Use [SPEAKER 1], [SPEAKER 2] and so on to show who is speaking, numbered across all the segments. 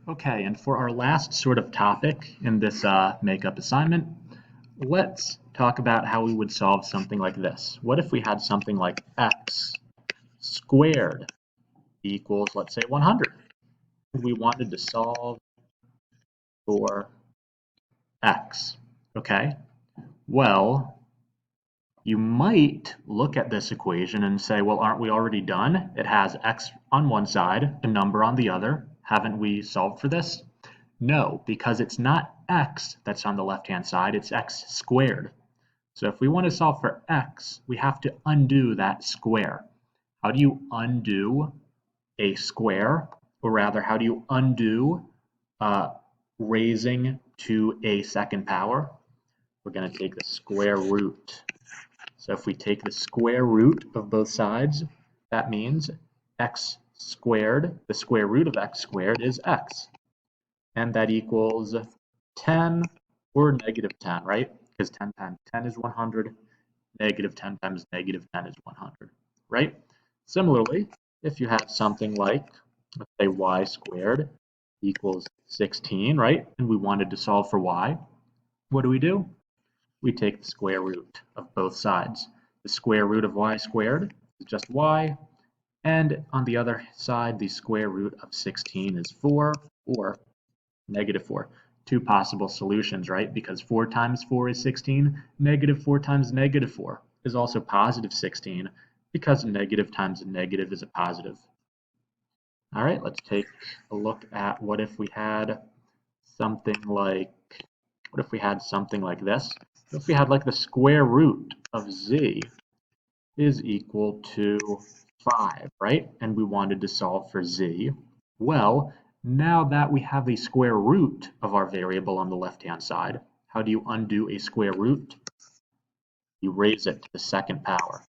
[SPEAKER 1] Okay, and for our last sort of topic in this makeup assignment, let's talk about how we would solve something like this. What if we had something like x squared equals, let's say, 100? We wanted to solve for x, okay? Well, you might look at this equation and say, well, aren't we already done? It has x on one side, a number on the other. Haven't we solved for this? No, because it's not x that's on the left-hand side, it's x squared. So if we want to solve for x, we have to undo that square. How do you undo a square? Or rather, how do you undo raising to a second power? We're going to take the square root. So if we take the square root of both sides, that means x squared, the square root of x squared is x. And that equals 10 or negative 10, right? Because 10 times 10 is 100, negative 10 times negative 10 is 100, right? Similarly, if you have something like, let's say y squared equals 16, right? And we wanted to solve for y, what do? We take the square root of both sides. The square root of y squared is just y, and on the other side, the square root of 16 is 4, or negative 4. Two possible solutions, right? Because 4 times 4 is 16. Negative 4 times negative 4 is also positive 16, because negative times negative is a positive. All right, let's take a look at what if we had something like this. If we had like the square root of z is equal to 5, right? And we wanted to solve for z. Well, now that we have the square root of our variable on the left-hand side, how do you undo a square root? You raise it to the second power.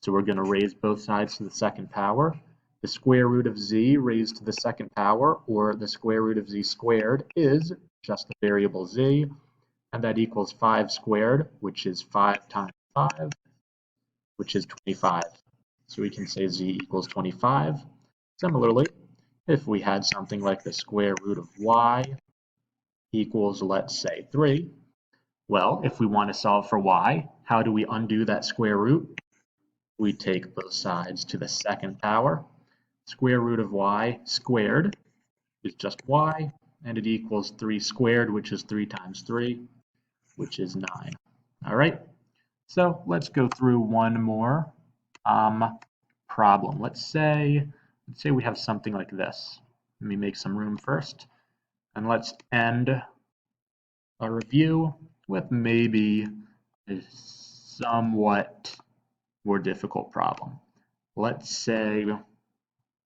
[SPEAKER 1] So we're going to raise both sides to the second power. The square root of z raised to the second power, or the square root of z squared, is just the variable z, and that equals 5 squared, which is 5 times 5, which is 25. So we can say z equals 25. Similarly, if we had something like the square root of y equals, let's say, 3, well, if we want to solve for y, how do we undo that square root? We take both sides to the second power. Square root of y squared is just y, and it equals 3 squared, which is 3 times 3, which is 9. All right, so let's go through one more problem. Let's say we have something like this. Let me make some room first, and let's end our review with maybe a somewhat more difficult problem. Let's say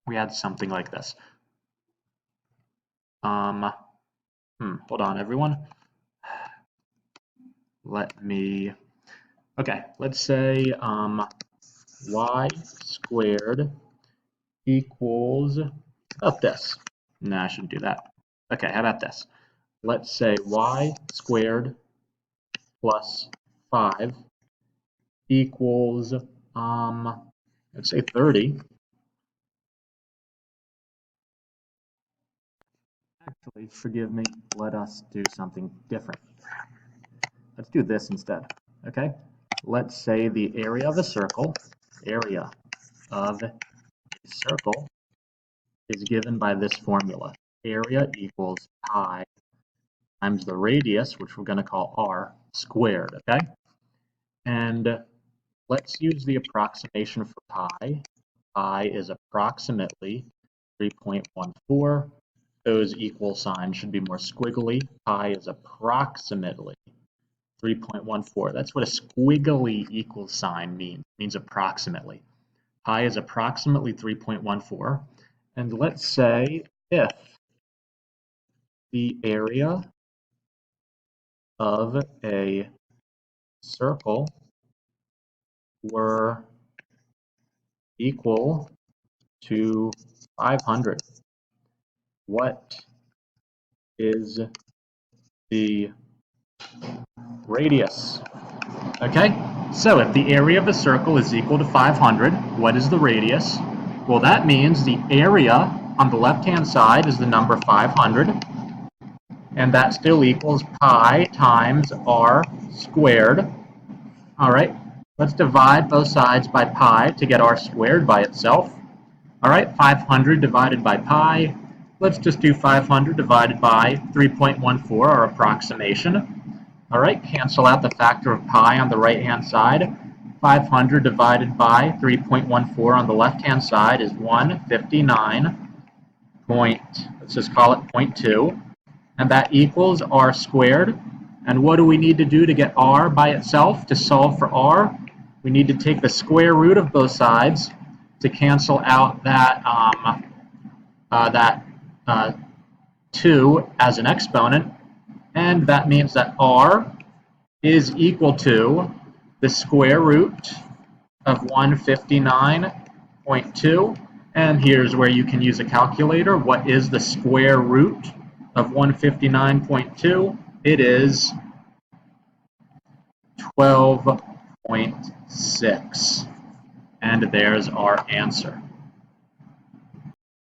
[SPEAKER 1] we had something like this. Hold on, everyone. Let's say y squared equals about this. No, I shouldn't do that. Okay, how about this? Let's say y squared plus 5 equals, let's say 30. Actually, forgive me, let us do something different. Let's do this instead, okay? Let's say the area of a circle is given by this formula. Area equals pi times the radius, which we're going to call r, squared, okay? And let's use the approximation for pi. Pi is approximately 3.14. Those equal signs should be more squiggly. Pi is approximately 3.14. That's what a squiggly equal sign means. It means approximately. Pi is approximately 3.14. And let's say if the area of a circle were equal to 500, what is the radius? Okay, so if the area of a circle is equal to 500, what is the radius? Well, that means the area on the left-hand side is the number 500, and that still equals pi times r squared. All right, let's divide both sides by pi to get r squared by itself. All right, 500 divided by pi. Let's just do 500 divided by 3.14, our approximation. All right, cancel out the factor of pi on the right-hand side. 500 divided by 3.14 on the left-hand side is 159. Let's just call it 0.2. And that equals r squared. And what do we need to do to get r by itself, to solve for r? We need to take the square root of both sides to cancel out that 2 as an exponent. And that means that r is equal to the square root of 159.2. And here's where you can use a calculator. What is the square root of 159.2? It is 12.6. And there's our answer.